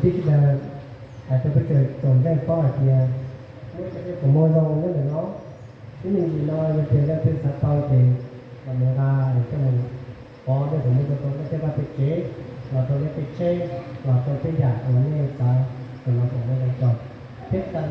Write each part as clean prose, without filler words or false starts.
Thích là tôi có trời tồn đây có ở kia của môi lông rất là nó cái mình nói về tiền ra tiền sạch tàu thì là mình ra để cho mình có để của mình tôi sẽ ra thiết kế và tôi sẽ thiết kế và tôi sẽ giải ở vấn đề sao rồi nó cũng sẽ chọn thiết là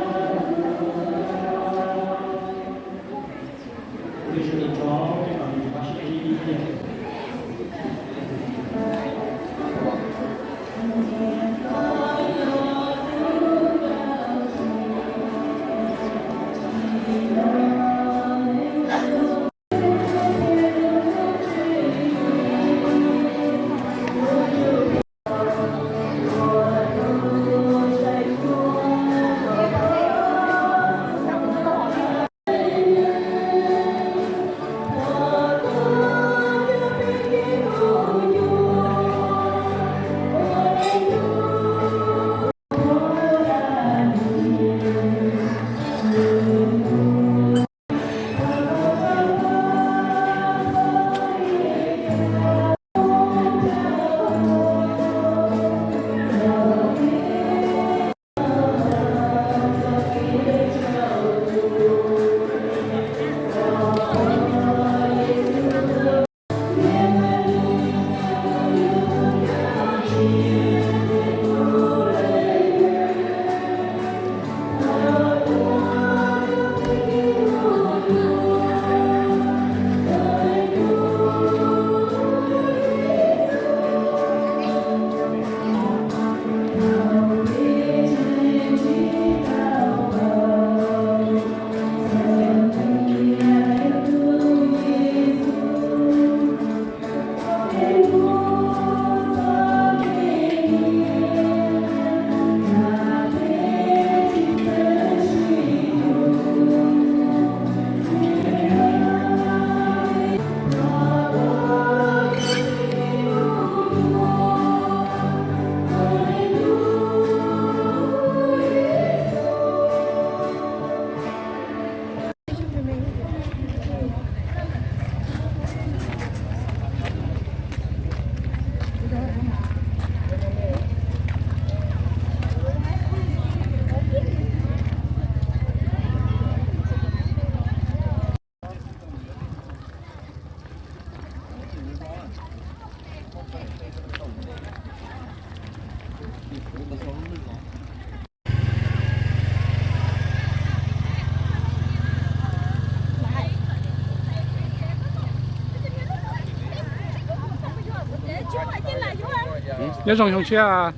nhớ dòng dòng xe à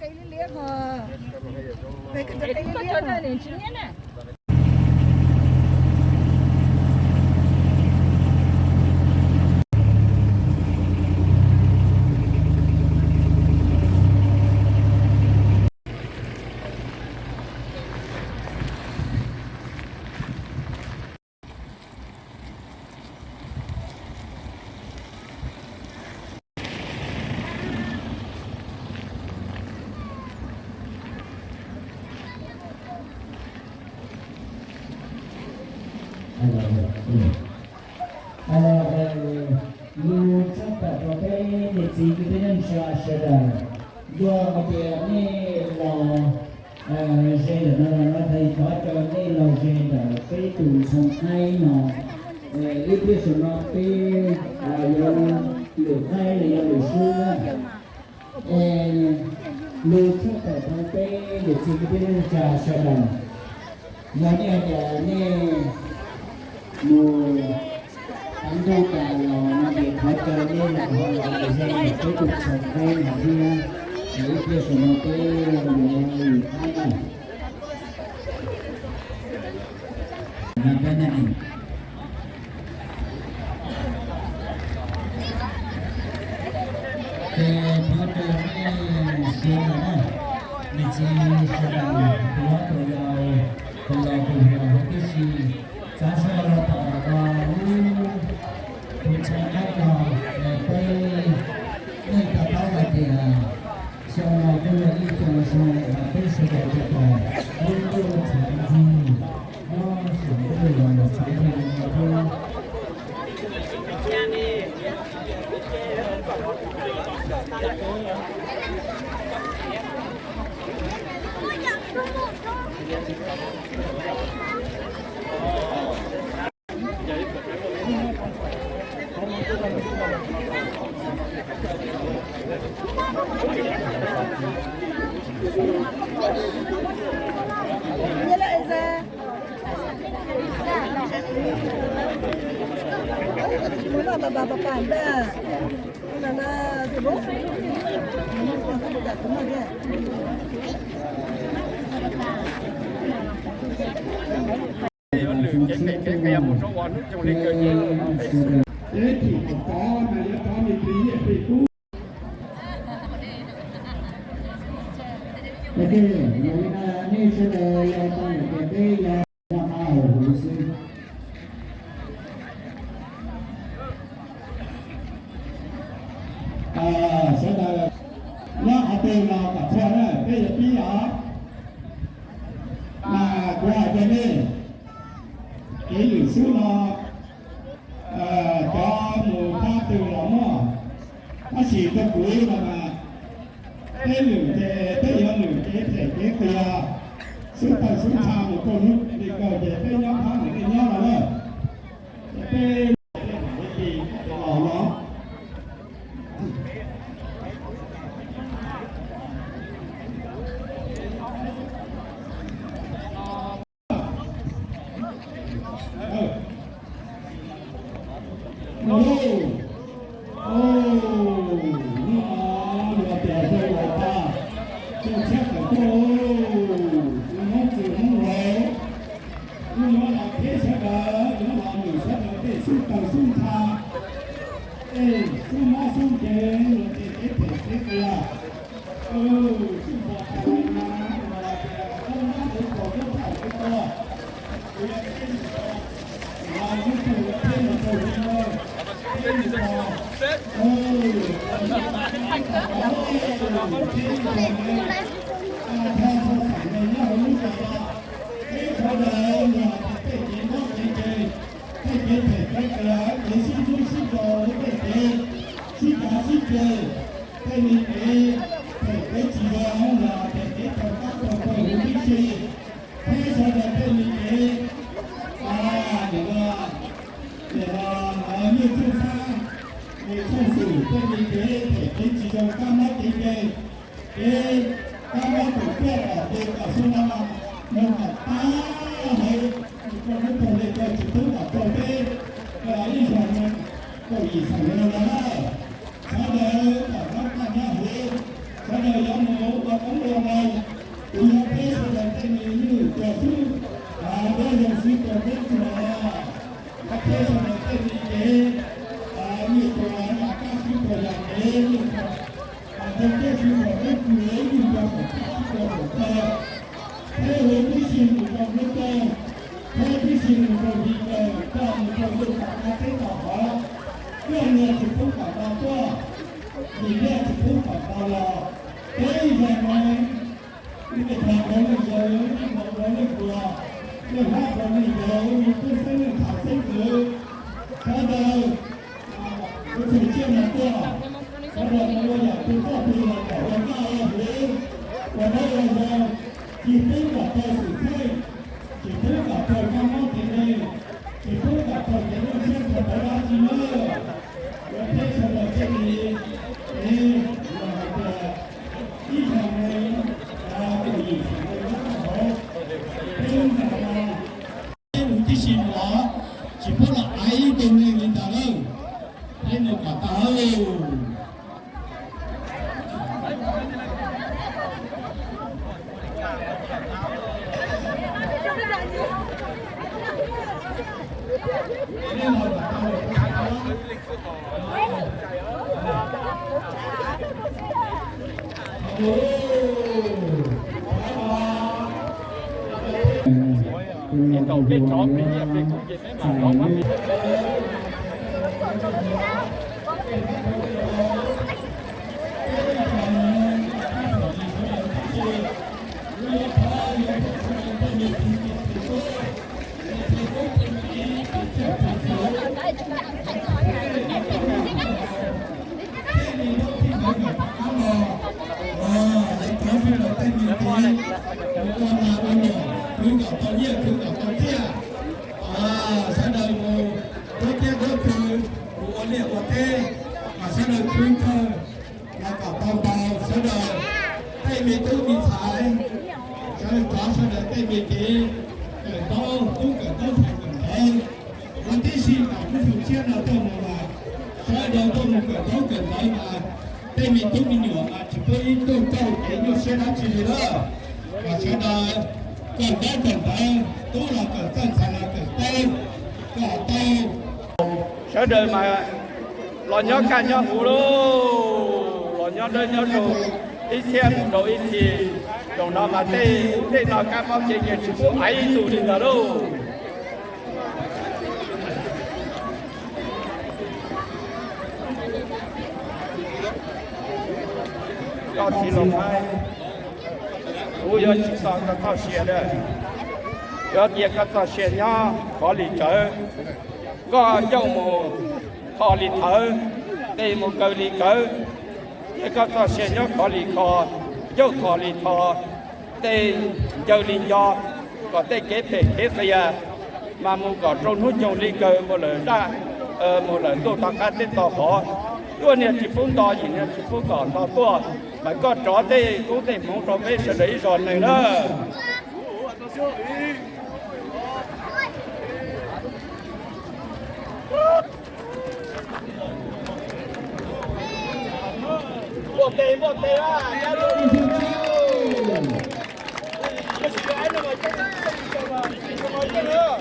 cây liếc mà cây liếc mà Hello. chỉ cái đến sẽ là do cái tiền này là sẽ là nó thấy có cho nên là sẽ là cái tủ sống hay nó ít biết số nó cái do lửa hay là do lửa xưa lửa trước tại thằng cái để chỉ cái đến sẽ là do này mùa tháng đầu cả là để khó chơi nên là họ là dây cái cuộc sống hay là kia những kia số nó cái người khác này làm cái này thì khó chơi cái xe này mình chỉ sẽ làm nó từ đầu cái gì giá xe là tạo ra một trái đất là cái nơi ta bảo là thì sau đó cái lợi ích cho sau là cái sự kiện cho họ cái sản gì nó sử dụng cái loại sản phẩm thôi Như lại ra muốn là bà cản ra là gì bố cái một số quán trong lịch cơ chế thế thì có mà nó có một tí cũ cái người ta nên sẽ là con cái là màu xinh sẽ là nó ở đây là cả xe đấy đây là tí đó mà qua cái này cái lịch sử nó cho một ta từ lắm nó chỉ có cuối mà cái lửa cái nhóm lửa cái kia sự thật sự cha một con nước thì cầu để cái nhóm khác để cái nhóm nào đó cái gì lò nó chỉ có là ai cùng lên người ta đâu, hay là cả tao. Đầu biết chọn biết gì cũng gì mấy mà không biết. Sợ đời mà lo nhớ cả nhớ hú lô, lo nhớ đời nhớ đồ, ít xem đồ ít thì đồ nào mà tê nào cả bao nhiêu chuyện chỉ có ai tụ đi ra đâu. Có chỉ lòng ai, bây giờ chỉ sao cái thao xe đấy, giờ tiệc cái thao xe nhá, có lý chơi, có dâu mồ, có lý thở, đây một câu lý cỡ, cái thao xe nhá có lý kho, dâu có lý thọ, đây dâu lý do, có đây kế bây giờ, mà một có trôn hút dâu lý cỡ một lần ra, một lần tôi tăng cái tên tỏ khó. Tôi này chỉ phun to gì nữa, chỉ phun còn to tua, mà có chó đây cũng thể mong cho mấy sự đấy giòn này đó. Một tê à, ra luôn. Cái này mà chơi nữa.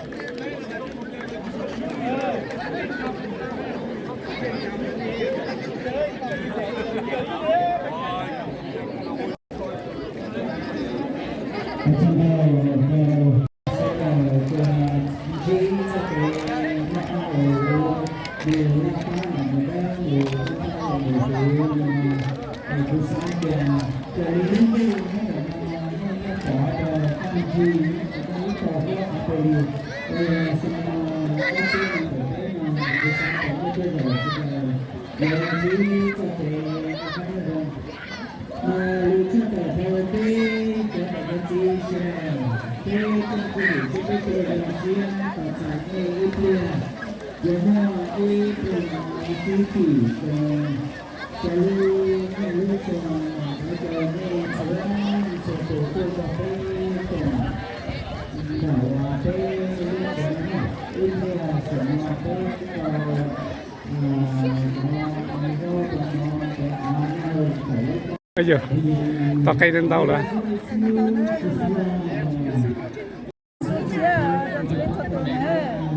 Bây giờ tao cây lên tao rồi.